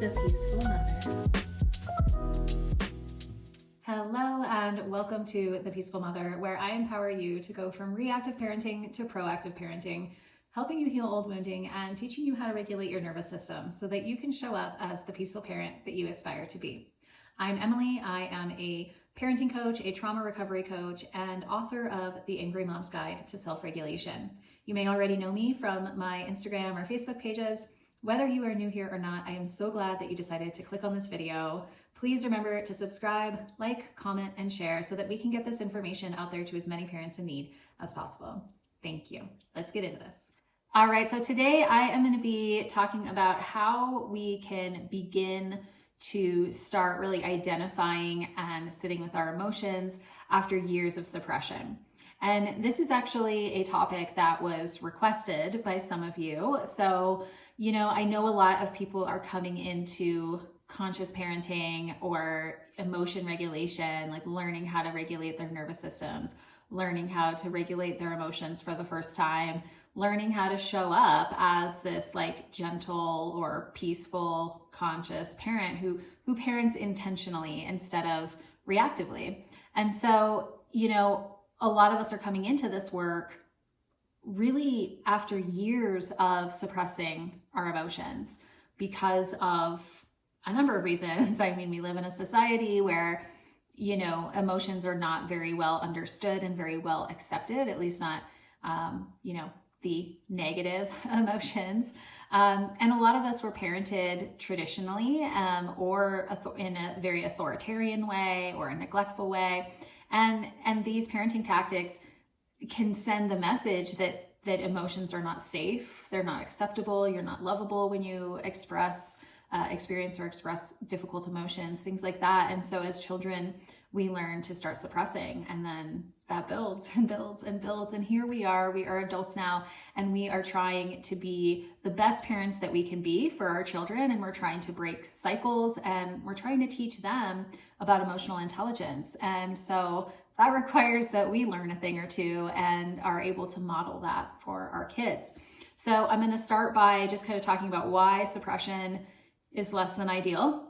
The Peaceful Mother. Hello and welcome to The Peaceful Mother, where I empower you to go from reactive parenting to proactive parenting, helping you heal old wounding and teaching you how to regulate your nervous system so that you can show up as the peaceful parent that you aspire to be. I'm Emily. I am a parenting coach, a trauma recovery coach, and author of The Angry Mom's Guide to Self-Regulation. You may already know me from my Instagram or Facebook pages. Whether you are new here or not, I am so glad that you decided to click on this video. Please remember to subscribe, like, comment, and share so that we can get this information out there to as many parents in need as possible. Thank you. Let's get into this. All right, so today I am going to be talking about how we can begin to start really identifying and sitting with our emotions after years of suppression. And this is actually a topic that was requested by some of you. So, I know a lot of people are coming into conscious parenting or emotion regulation, like learning how to regulate their nervous systems, learning how to regulate their emotions for the first time, learning how to show up as this like gentle or peaceful, conscious parent who parents intentionally instead of reactively. And so, a lot of us are coming into this work really after years of suppressing our emotions because of a number of reasons. I mean, we live in a society where, emotions are not very well understood and very well accepted, at least not, the negative emotions. And a lot of us were parented traditionally or in a very authoritarian way or a neglectful way. And these parenting tactics can send the message that emotions are not safe, they're not acceptable, you're not lovable when you experience or express difficult emotions, things like that. And so as children, we learn to start suppressing, and then that builds and builds and builds. And here we are adults now, and we are trying to be the best parents that we can be for our children. And we're trying to break cycles, and we're trying to teach them about emotional intelligence. And so that requires that we learn a thing or two and are able to model that for our kids. So I'm going to start by just kind of talking about why suppression is less than ideal,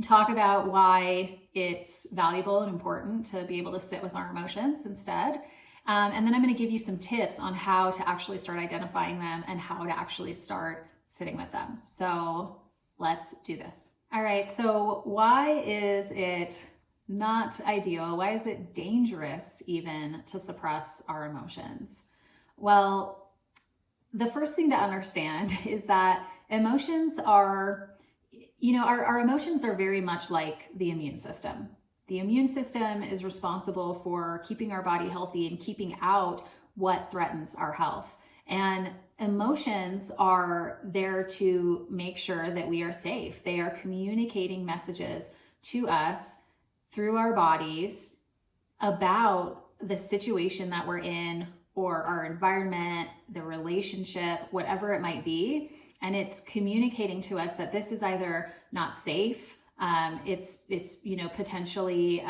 talk about why it's valuable and important to be able to sit with our emotions instead. And then I'm going to give you some tips on how to actually start identifying them and how to actually start sitting with them. So let's do this. All right. So why is it not ideal? Why is it dangerous even to suppress our emotions? Well, the first thing to understand is that emotions are, our emotions are very much like the immune system. The immune system is responsible for keeping our body healthy and keeping out what threatens our health. And emotions are there to make sure that we are safe. They are communicating messages to us through our bodies about the situation that we're in or our environment, the relationship, whatever it might be. And it's communicating to us that this is either not safe, it's potentially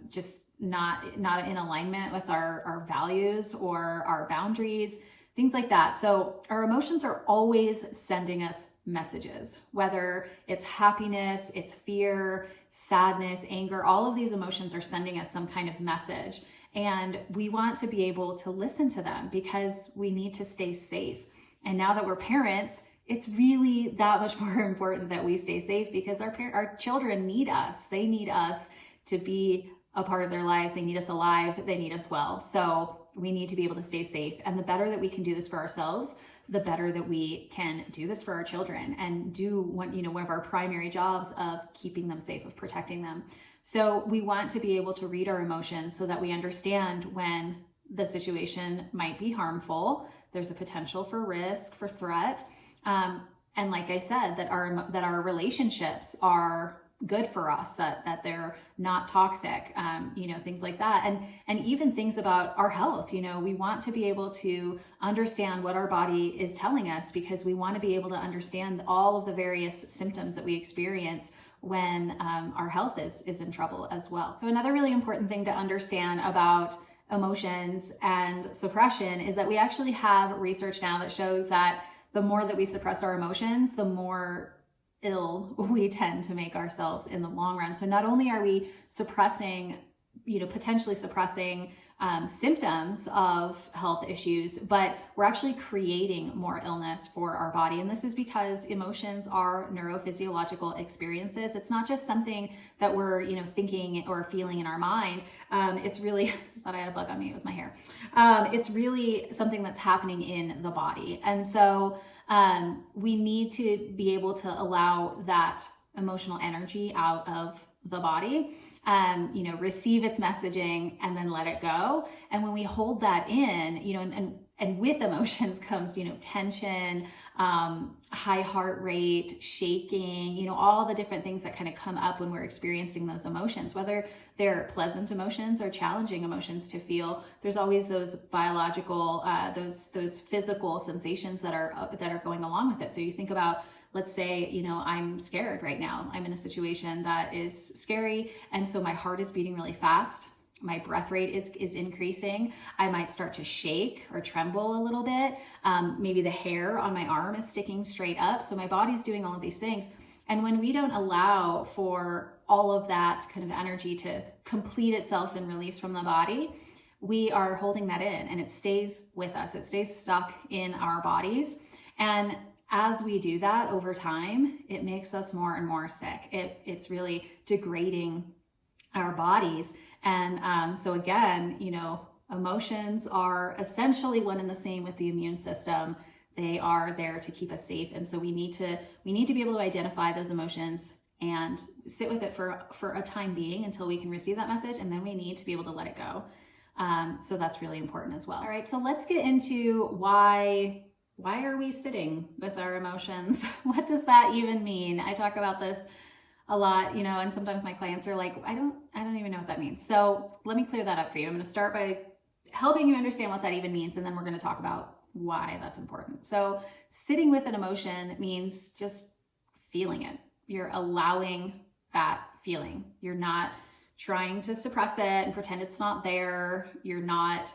just not in alignment with our values or our boundaries, things like that. So our emotions are always sending us messages, whether it's happiness, it's fear, sadness, anger, all of these emotions are sending us some kind of message. And we want to be able to listen to them because we need to stay safe. And now that we're parents, it's really that much more important that we stay safe because our children need us. They need us to be a part of their lives. They need us alive. They need us well. So we need to be able to stay safe. And the better that we can do this for ourselves, the better that we can do this for our children and do one of our primary jobs of keeping them safe, of protecting them. So we want to be able to read our emotions so that we understand when the situation might be harmful. There's a potential for risk, for threat. And like I said, that our relationships are good for us, that they're not toxic, things like that. And even things about our health, we want to be able to understand what our body is telling us because we want to be able to understand all of the various symptoms that we experience when our health is in trouble as well. So another really important thing to understand about emotions and suppression is that we actually have research now that shows that the more that we suppress our emotions, the more ill we tend to make ourselves in the long run. So not only are we suppressing, potentially suppressing symptoms of health issues, but we're actually creating more illness for our body. And this is because emotions are neurophysiological experiences. It's not just something that we're, thinking or feeling in our mind. It's really, I thought I had a bug on me, it was my hair. It's really something that's happening in the body. And so we need to be able to allow that emotional energy out of the body, receive its messaging and then let it go. And when we hold that in, and with emotions comes, tension, high heart rate, shaking, all the different things that kind of come up when we're experiencing those emotions, whether they're pleasant emotions or challenging emotions to feel. There's always those biological, those physical sensations that are going along with it. So you think about, let's say, I'm scared right now. I'm in a situation that is scary. And so my heart is beating really fast. My breath rate is increasing. I might start to shake or tremble a little bit. Maybe the hair on my arm is sticking straight up. So my body's doing all of these things. And when we don't allow for all of that kind of energy to complete itself and release from the body, we are holding that in and it stays with us. It stays stuck in our bodies. And as we do that over time, it makes us more and more sick. It's really degrading our bodies. And so again, emotions are essentially one and the same with the immune system. They are there to keep us safe. And so we need to be able to identify those emotions and sit with it for a time being until we can receive that message. And then we need to be able to let it go. So that's really important as well. All right, so let's get into why are we sitting with our emotions? What does that even mean? I talk about this a lot, and sometimes my clients are like, I don't even know what that means. So let me clear that up for you. I'm going to start by helping you understand what that even means. And then we're going to talk about why that's important. So sitting with an emotion means just feeling it. You're allowing that feeling. You're not trying to suppress it and pretend it's not there. You're not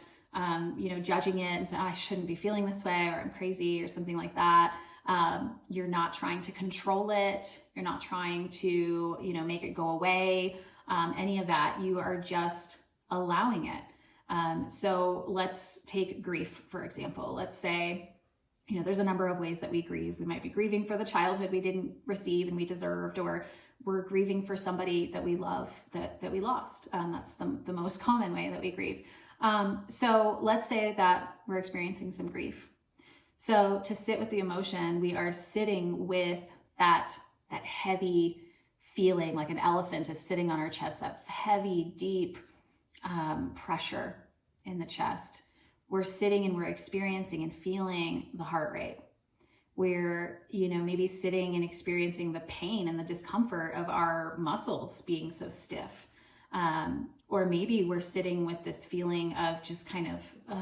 judging it and saying, oh, I shouldn't be feeling this way, or I'm crazy, or something like that. You're not trying to control it. You're not trying to, make it go away. Any of that. You are just allowing it. So let's take grief, for example. Let's say, there's a number of ways that we grieve. We might be grieving for the childhood we didn't receive and we deserved, or we're grieving for somebody that we love that we lost. That's the most common way that we grieve. So let's say that we're experiencing some grief. So to sit with the emotion, we are sitting with that heavy feeling, like an elephant is sitting on our chest, that heavy, deep pressure in the chest. We're sitting and we're experiencing and feeling the heart rate. We're, maybe sitting and experiencing the pain and the discomfort of our muscles being so stiff. Or maybe we're sitting with this feeling of just kind of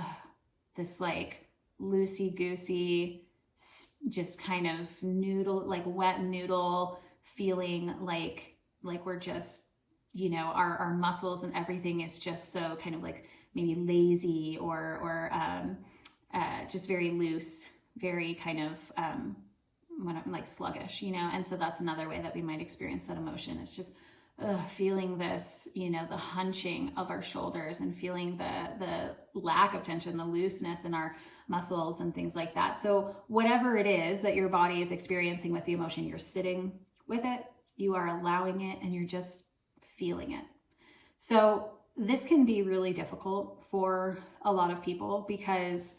this like loosey-goosey, just kind of noodle, like wet noodle feeling, like we're just, our muscles and everything is just so kind of like maybe lazy or just very loose, very kind of like sluggish, and so that's another way that we might experience that emotion. It's just feeling this, the hunching of our shoulders and feeling the lack of tension, the looseness in our muscles and things like that. So whatever it is that your body is experiencing with the emotion, you're sitting with it, you are allowing it, and you're just feeling it. So this can be really difficult for a lot of people because,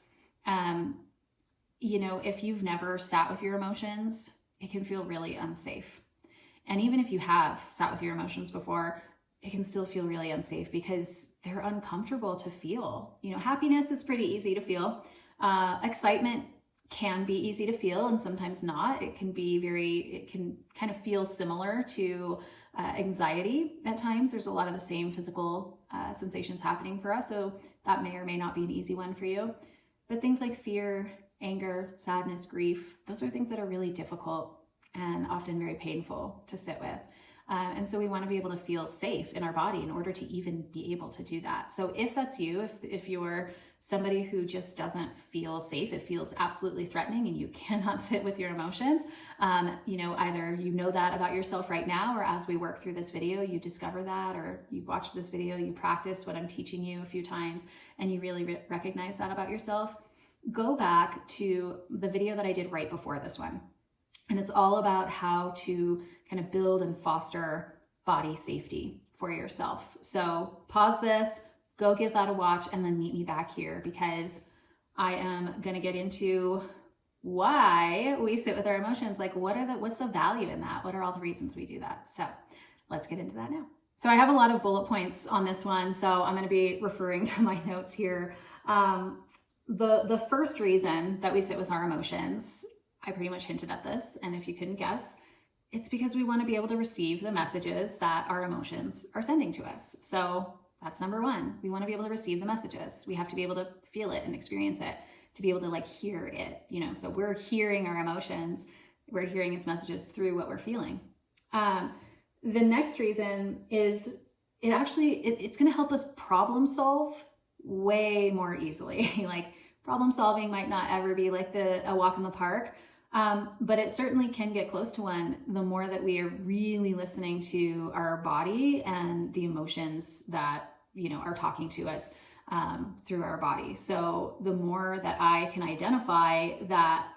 if you've never sat with your emotions, it can feel really unsafe. And even if you have sat with your emotions before, it can still feel really unsafe because they're uncomfortable to feel. Happiness is pretty easy to feel. Excitement can be easy to feel and sometimes not. It can kind of feel similar to anxiety at times. There's a lot of the same physical sensations happening for us. So that may or may not be an easy one for you. But things like fear, anger, sadness, grief, those are things that are really difficult and often very painful to sit with. And so we want to be able to feel safe in our body in order to even be able to do that. So if that's you, if you're somebody who just doesn't feel safe, it feels absolutely threatening and you cannot sit with your emotions, either you know that about yourself right now, or as we work through this video, you discover that, or you've watched this video, you practice what I'm teaching you a few times, and you really recognize that about yourself, go back to the video that I did right before this one. And it's all about how to kind of build and foster body safety for yourself. So pause this, go give that a watch, and then meet me back here, because I am going to get into why we sit with our emotions. Like, what's the value in that? What are all the reasons we do that? So let's get into that now. So I have a lot of bullet points on this one, so I'm going to be referring to my notes here. The first reason that we sit with our emotions, I pretty much hinted at this, and if you couldn't guess, it's because we want to be able to receive the messages that our emotions are sending to us. So that's number one. We want to be able to receive the messages. We have to be able to feel it and experience it to be able to hear it, so we're hearing our emotions, we're hearing its messages through what we're feeling. The next reason is it's going to help us problem solve way more easily. Problem solving might not ever be like a walk in the park, but it certainly can get close to one the more that we are really listening to our body and the emotions that are talking to us through our body. So the more that I can identify that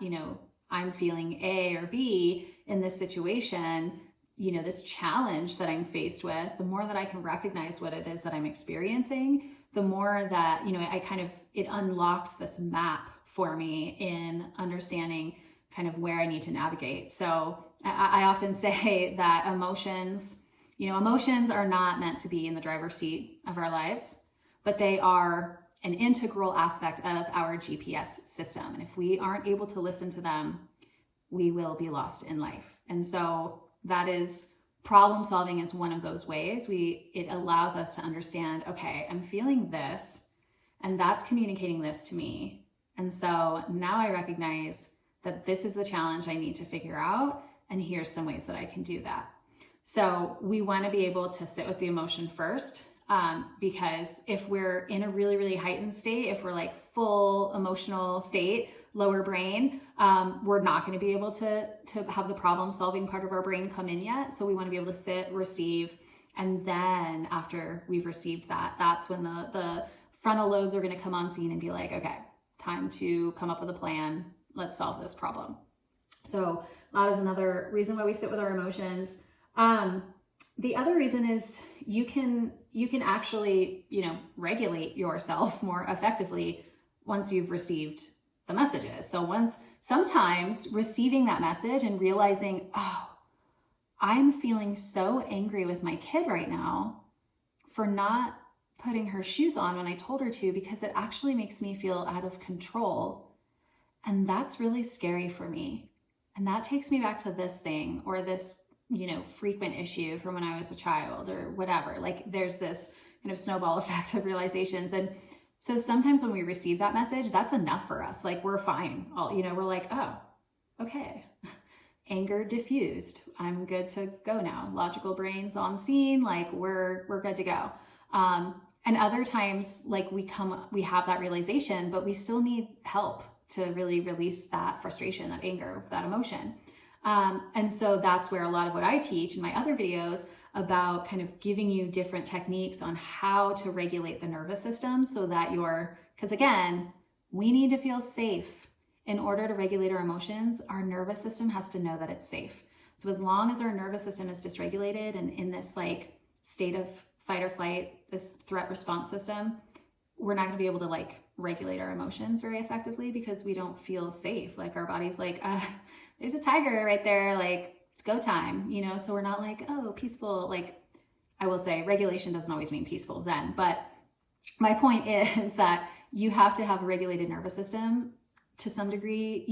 I'm feeling A or B in this situation, this challenge that I'm faced with, the more that I can recognize what it is that I'm experiencing, the more that it unlocks this map for me in understanding kind of where I need to navigate. So I often say that emotions are not meant to be in the driver's seat of our lives, but they are an integral aspect of our GPS system. And if we aren't able to listen to them, we will be lost in life. And so that is, problem solving is one of those ways. It allows us to understand, okay, I'm feeling this, and that's communicating this to me. And so now I recognize that this is the challenge I need to figure out, and here's some ways that I can do that. So we want to be able to sit with the emotion first, because if we're in a really, really heightened state, if we're full emotional state, lower brain, we're not going to be able to have the problem solving part of our brain come in yet. So we want to be able to sit, receive, and then after we've received that, that's when the frontal lobes are going to come on scene and be like, okay, time to come up with a plan. Let's solve this problem. So that is another reason why we sit with our emotions. The other reason is you can actually, regulate yourself more effectively once you've received the messages. So sometimes receiving that message and realizing, oh, I'm feeling so angry with my kid right now for not putting her shoes on when I told her to, because it actually makes me feel out of control. And that's really scary for me. And that takes me back to this thing or this, frequent issue from when I was a child or whatever. There's this kind of snowball effect of realizations. And so sometimes when we receive that message, that's enough for us. We're fine. We're like, oh, okay. Anger diffused. I'm good to go now. Logical brain's on scene. We're good to go. And other times, we have that realization, but we still need help to really release that frustration, that anger, that emotion. And so that's where a lot of what I teach in my other videos about kind of giving you different techniques on how to regulate the nervous system so that because again, we need to feel safe. In order to regulate our emotions, our nervous system has to know that it's safe. So as long as our nervous system is dysregulated and in this state of fight or flight, this threat response system, we're not going to be able to regulate our emotions very effectively because we don't feel safe. Our body's there's a tiger right there, it's go time, so we're not oh, peaceful. I will say regulation doesn't always mean peaceful zen, but my point is that you have to have a regulated nervous system to some degree,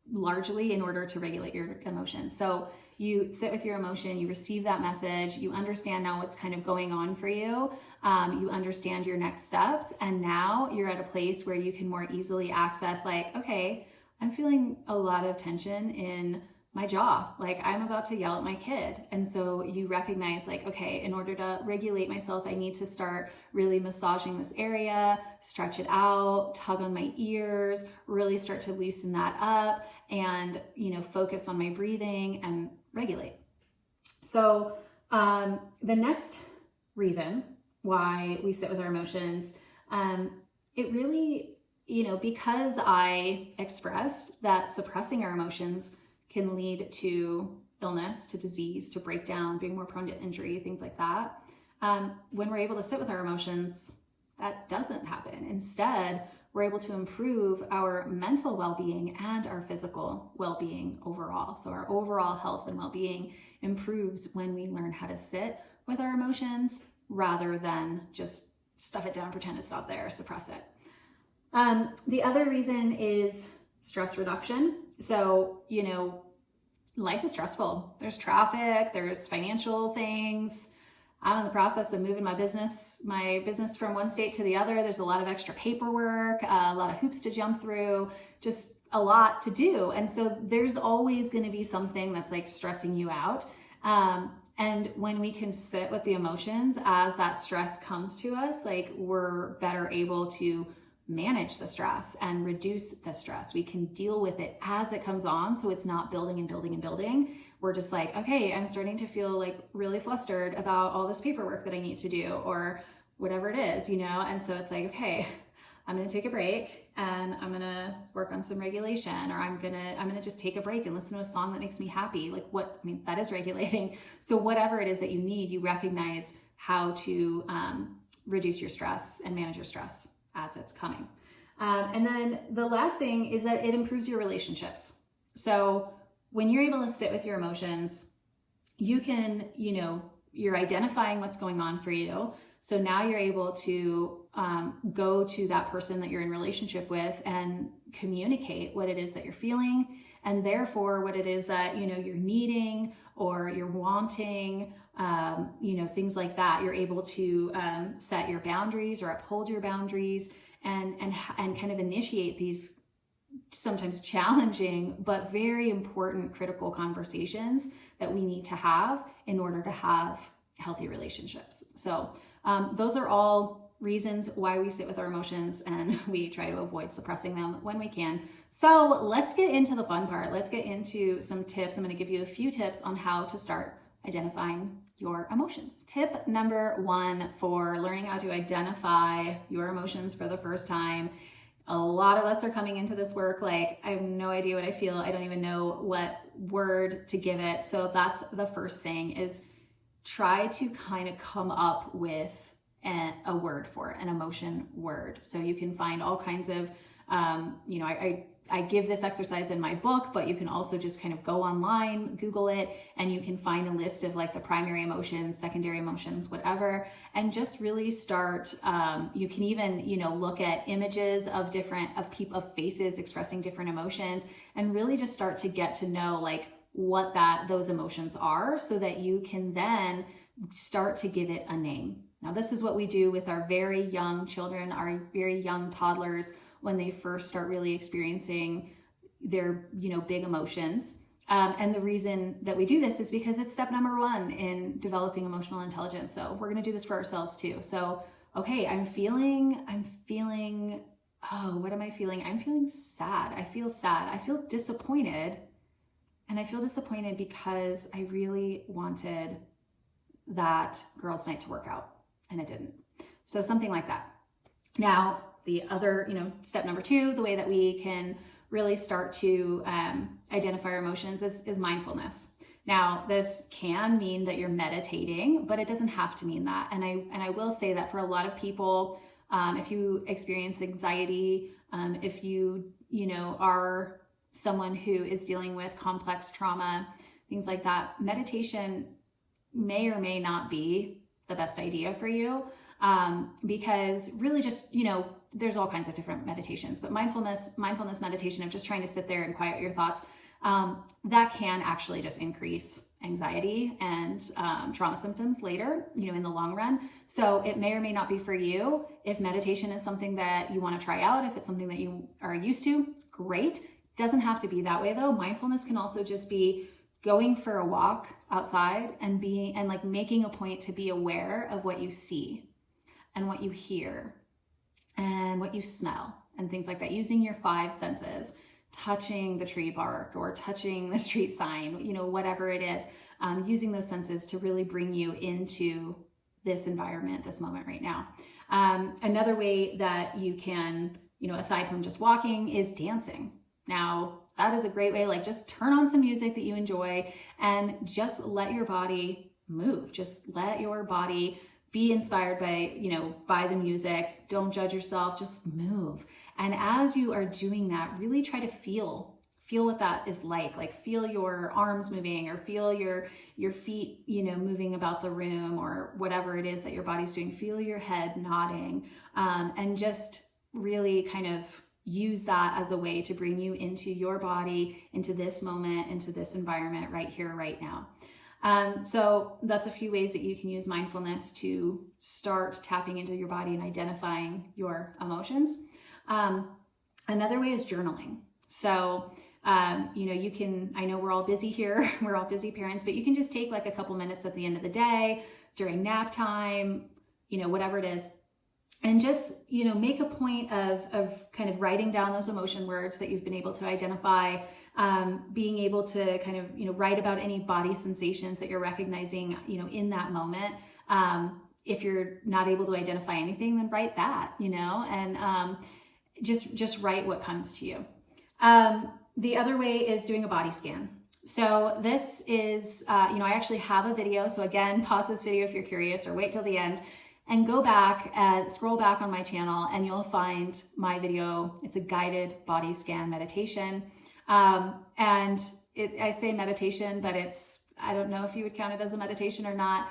largely in order to regulate your emotions. So you sit with your emotion, you receive that message, you understand now what's kind of going on for you, you understand your next steps, and now you're at a place where you can more easily access okay, I'm feeling a lot of tension in my jaw, like I'm about to yell at my kid. And so you recognize like, okay, in order to regulate myself, I need to start really massaging this area, stretch it out, tug on my ears, really start to loosen that up and, focus on my breathing and regulate. So the next reason why we sit with our emotions, it really, because I expressed that suppressing our emotions can lead to illness, to disease, to breakdown, being more prone to injury, things like that. When we're able to sit with our emotions, that doesn't happen. Instead, we're able to improve our mental well-being and our physical well-being overall. So our overall health and well-being improves when we learn how to sit with our emotions rather than just stuff it down, pretend it's not there, suppress it. The other reason is stress reduction. So, life is stressful. There's traffic, there's financial things. I'm in the process of moving my business from one state to the other. There's a lot of extra paperwork, a lot of hoops to jump through, just a lot to do. And so there's always going to be something that's like stressing you out. And when we can sit with the emotions as that stress comes to us, like we're better able to manage the stress and reduce the stress. We can deal with it as it comes on, so it's not building and building and building. We're just like, okay, I'm starting to feel like really flustered about all this paperwork that I need to do or whatever it is, and so it's like, okay, I'm going to take a break and I'm going to work on some regulation, or I'm going to just take a break and listen to a song that makes me happy. That is regulating. So whatever it is that you need, you recognize how to reduce your stress and manage your stress as it's coming. And then the last thing is that it improves your relationships. So when you're able to sit with your emotions, you can, you're identifying what's going on for you. So now you're able to go to that person that you're in relationship with and communicate what it is that you're feeling, and therefore what it is that, you're needing or you're wanting, things like that. You're able to set your boundaries or uphold your boundaries and kind of initiate these sometimes challenging but very important critical conversations that we need to have in order to have healthy relationships. So those are all reasons why we sit with our emotions, and we try to avoid suppressing them when we can. So let's get into the fun part. Let's get into some tips. I'm going to give you a few tips on how to start identifying your emotions. Tip number 1 for learning how to identify your emotions for the first time. A lot of us are coming into this work like, I have no idea what I feel. I don't even know what word to give it. So that's the first thing, is try to kind of come up with a word for it, an emotion word. So you can find all kinds of, I give this exercise in my book, but you can also just kind of go online, Google it, and you can find a list of like the primary emotions, secondary emotions, whatever, and just really start. You can even, look at images of faces expressing different emotions, and really just start to get to know like what those emotions are, so that you can then start to give it a name. Now, this is what we do with our very young children, our very young toddlers, when they first start really experiencing their, big emotions. And the reason that we do this is because it's step number 1 in developing emotional intelligence. So we're going to do this for ourselves too. So, okay, I'm feeling, oh, what am I feeling? I'm feeling sad. I feel sad. I feel disappointed. And I feel disappointed because I really wanted that girls' night to work out and it didn't. So something like that. Now, the other, step number 2, the way that we can really start to identify our emotions is mindfulness. Now, this can mean that you're meditating, but it doesn't have to mean that. And I will say that for a lot of people, if you experience anxiety, if you are someone who is dealing with complex trauma, things like that, meditation may or may not be the best idea for you, because really just, there's all kinds of different meditations, but mindfulness meditation of just trying to sit there and quiet your thoughts, that can actually just increase anxiety and trauma symptoms later, in the long run. So it may or may not be for you. If meditation is something that you want to try out, if it's something that you are used to, great. Doesn't have to be that way though. Mindfulness can also just be going for a walk outside and like making a point to be aware of what you see and what you hear and what you smell and things like that, using your 5 senses, touching the tree bark or touching the street sign, whatever it is, using those senses to really bring you into this environment, this moment right now. Another way that you can, aside from just walking, is dancing. Now, that is a great way, like just turn on some music that you enjoy and just let your body move. Just let your body be inspired by the music. Don't judge yourself, just move. And as you are doing that, really try to feel what that is like feel your arms moving or feel your feet, moving about the room or whatever it is that your body's doing. Feel your head nodding, and just really kind of use that as a way to bring you into your body, into this moment, into this environment right here, right now. So that's a few ways that you can use mindfulness to start tapping into your body and identifying your emotions. Another way is journaling. So, you can, I know we're all busy here, we're all busy parents, but you can just take like a couple minutes at the end of the day, during nap time, whatever it is, and just, make a point of kind of writing down those emotion words that you've been able to identify, being able to kind of, write about any body sensations that you're recognizing, in that moment. If you're not able to identify anything, then write that, and just write what comes to you. The other way is doing a body scan. So this is, I actually have a video. So again, pause this video if you're curious or wait till the end and go back and scroll back on my channel and you'll find my video. It's a guided body scan meditation. I say meditation, but I don't know if you would count it as a meditation or not.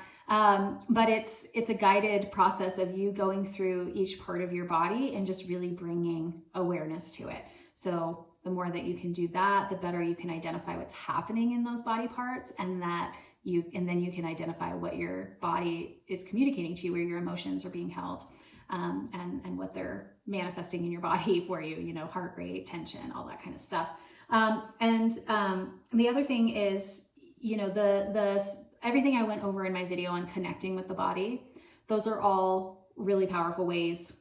But it's a guided process of you going through each part of your body and just really bringing awareness to it. So the more that you can do that, the better you can identify what's happening in those body parts, and then you can identify what your body is communicating to you, where your emotions are being held, and what they're manifesting in your body for you, heart rate, tension, all that kind of stuff. The other thing is, everything I went over in my video on connecting with the body, those are all really powerful ways,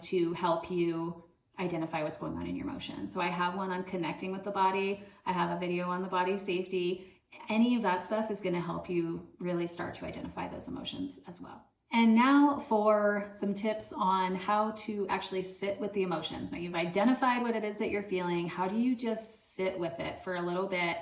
to help you identify what's going on in your emotions. So I have one on connecting with the body. I have a video on the body safety. Any of that stuff is going to help you really start to identify those emotions as well. And now for some tips on how to actually sit with the emotions. Now you've identified what it is that you're feeling. How do you just sit with it for a little bit,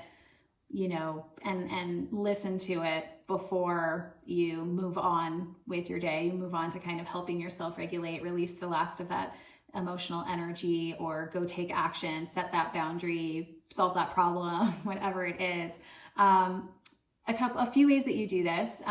and listen to it before you move on with your day? You move on to kind of helping yourself regulate, release the last of that emotional energy, or go take action, set that boundary, solve that problem, whatever it is. A few ways that you do this.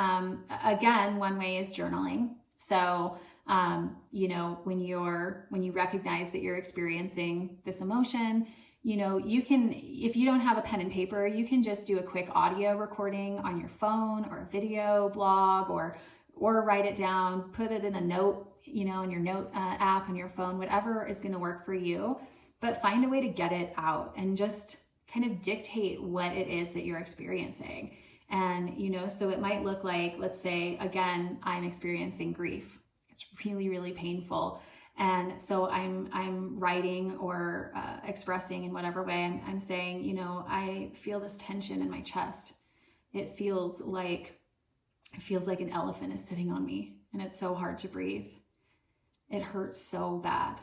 Again, one way is journaling. So, when you recognize that you're experiencing this emotion, you can, if you don't have a pen and paper, you can just do a quick audio recording on your phone or a video blog, or write it down, put it in a note, in your note app on your phone, whatever is going to work for you, but find a way to get it out and just kind of dictate what it is that you're experiencing. And, so it might look like, let's say, again, I'm experiencing grief. It's really, really painful. And so I'm writing or expressing in whatever way I'm saying, I feel this tension in my chest. It feels like an elephant is sitting on me and it's so hard to breathe. It hurts so bad.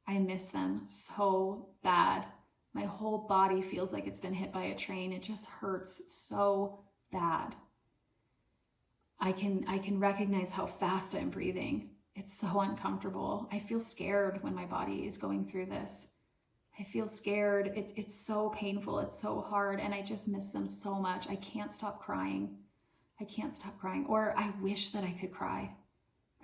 I miss them so bad. My whole body feels like it's been hit by a train. It just hurts so bad. I can recognize how fast I'm breathing. It's so uncomfortable. I feel scared when my body is going through this. I feel scared. It's so painful. It's so hard. And I just miss them so much. I can't stop crying. I can't stop crying. Or I wish that I could cry.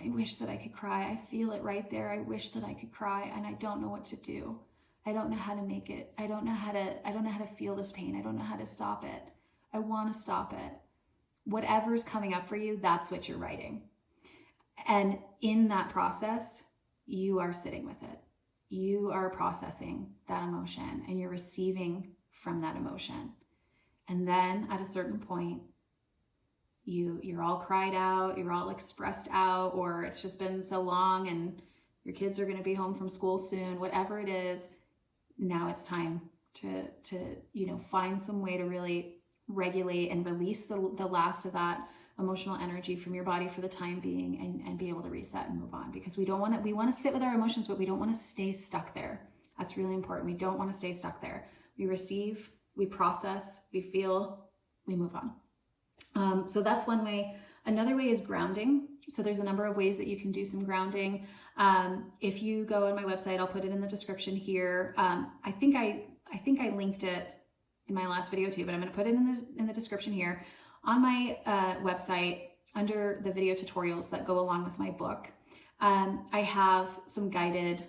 I wish that I could cry. I feel it right there. I wish that I could cry, and I don't know what to do. I don't know how to make it. I don't know how to feel this pain. I don't know how to stop it. I want to stop it. Whatever's coming up for you, that's what you're writing. And in that process, you are sitting with it. you are processing that emotion and you're receiving from that emotion. And then at a certain point, you're all cried out, you're all expressed out, or it's just been so long and your kids are going to be home from school soon, whatever it is. Now it's time to find some way to really regulate and release the last of that emotional energy from your body for the time being, and be able to reset and move on, because we want to sit with our emotions, but we don't want to stay stuck there. That's really important. We don't want to stay stuck there. We receive, we process, we feel, we move on. So that's one way. Another way is grounding. So there's a number of ways that you can do some grounding. If you go on my website, I'll put it in the description here. I think I linked it in my last video too, but I'm going to put it in the description here. On my website, under the video tutorials that go along with my book, I have a guided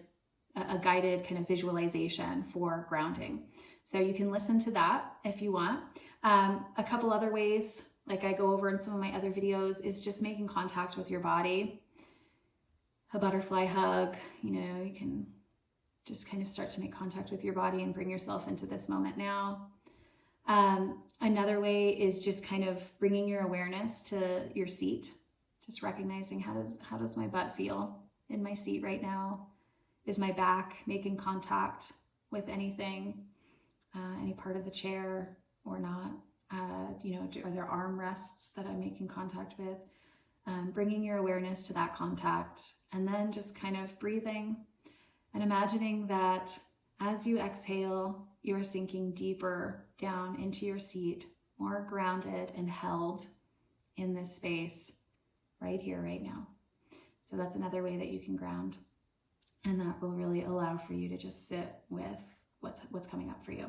kind of visualization for grounding. So you can listen to that if you want. A couple other ways, like I go over in some of my other videos, is just making contact with your body. A butterfly hug, you can just kind of start to make contact with your body and bring yourself into this moment now. Another way is just kind of bringing your awareness to your seat, just recognizing how does my butt feel in my seat right now? Is my back making contact with anything, any part of the chair or not? Are there arm rests that I'm making contact with? Bringing your awareness to that contact, and then just kind of breathing and imagining that as you exhale, you are sinking deeper down into your seat, more grounded and held in this space right here, right now. So that's another way that you can ground. And that will really allow for you to just sit with what's coming up for you.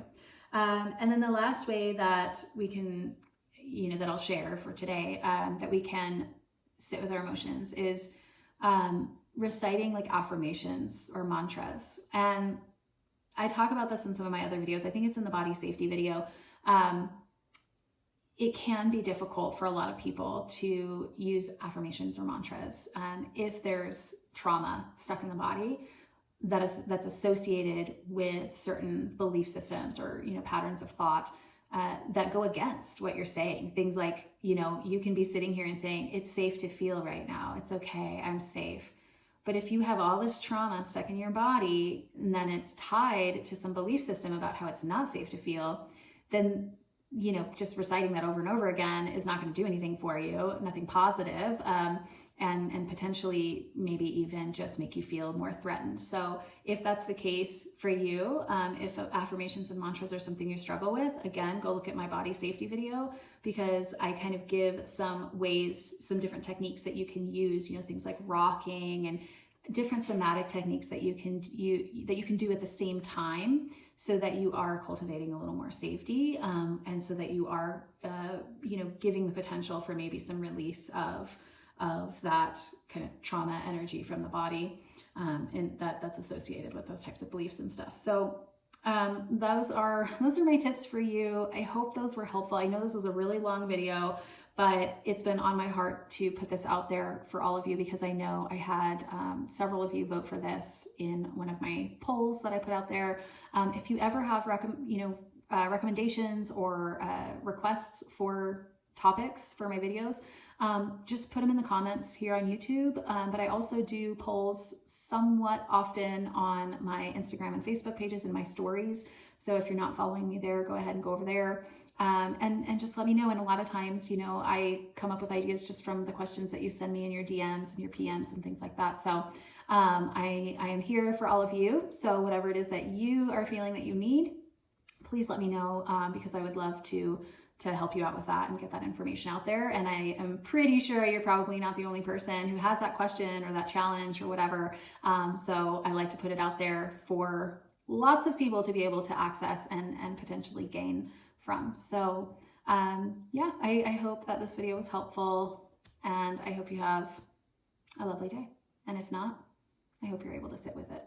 And then the last way that we can, that I'll share for today, that we can sit with our emotions is reciting like affirmations or mantras. And I talk about this in some of my other videos. I think it's in the body safety video. It can be difficult for a lot of people to use affirmations or mantras if there's trauma stuck in the body that's associated with certain belief systems or patterns of thought that go against what you're saying. Things like you can be sitting here and saying it's safe to feel right now. It's okay. I'm safe. But if you have all this trauma stuck in your body, and then it's tied to some belief system about how it's not safe to feel, then, just reciting that over and over again is not going to do anything for you, nothing positive, and potentially maybe even just make you feel more threatened. So if that's the case for you, if affirmations and mantras are something you struggle with, again, go look at my body safety video, because I kind of give some different techniques that you can use, things like rocking and different somatic techniques that you can do at the same time, so that you are cultivating a little more safety, and so that you are, giving the potential for maybe some release of that kind of trauma energy from the body, and that's associated with those types of beliefs and stuff. So those are my tips for you. I hope those were helpful. I know this was a really long video, but it's been on my heart to put this out there for all of you, because I know I had several of you vote for this in one of my polls that I put out there. If you ever have recommendations or requests for topics for my videos, just put them in the comments here on YouTube. But I also do polls somewhat often on my Instagram and Facebook pages and my stories. So if you're not following me there, go ahead and go over there. And just let me know. And a lot of times, I come up with ideas just from the questions that you send me in your DMs and your PMs and things like that. So I am here for all of you. So whatever it is that you are feeling that you need, please let me know, because I would love to help you out with that and get that information out there. And I am pretty sure you're probably not the only person who has that question or that challenge or whatever. So I like to put it out there for lots of people to be able to access and potentially gain from. So I hope that this video was helpful, and I hope you have a lovely day. And if not, I hope you're able to sit with it.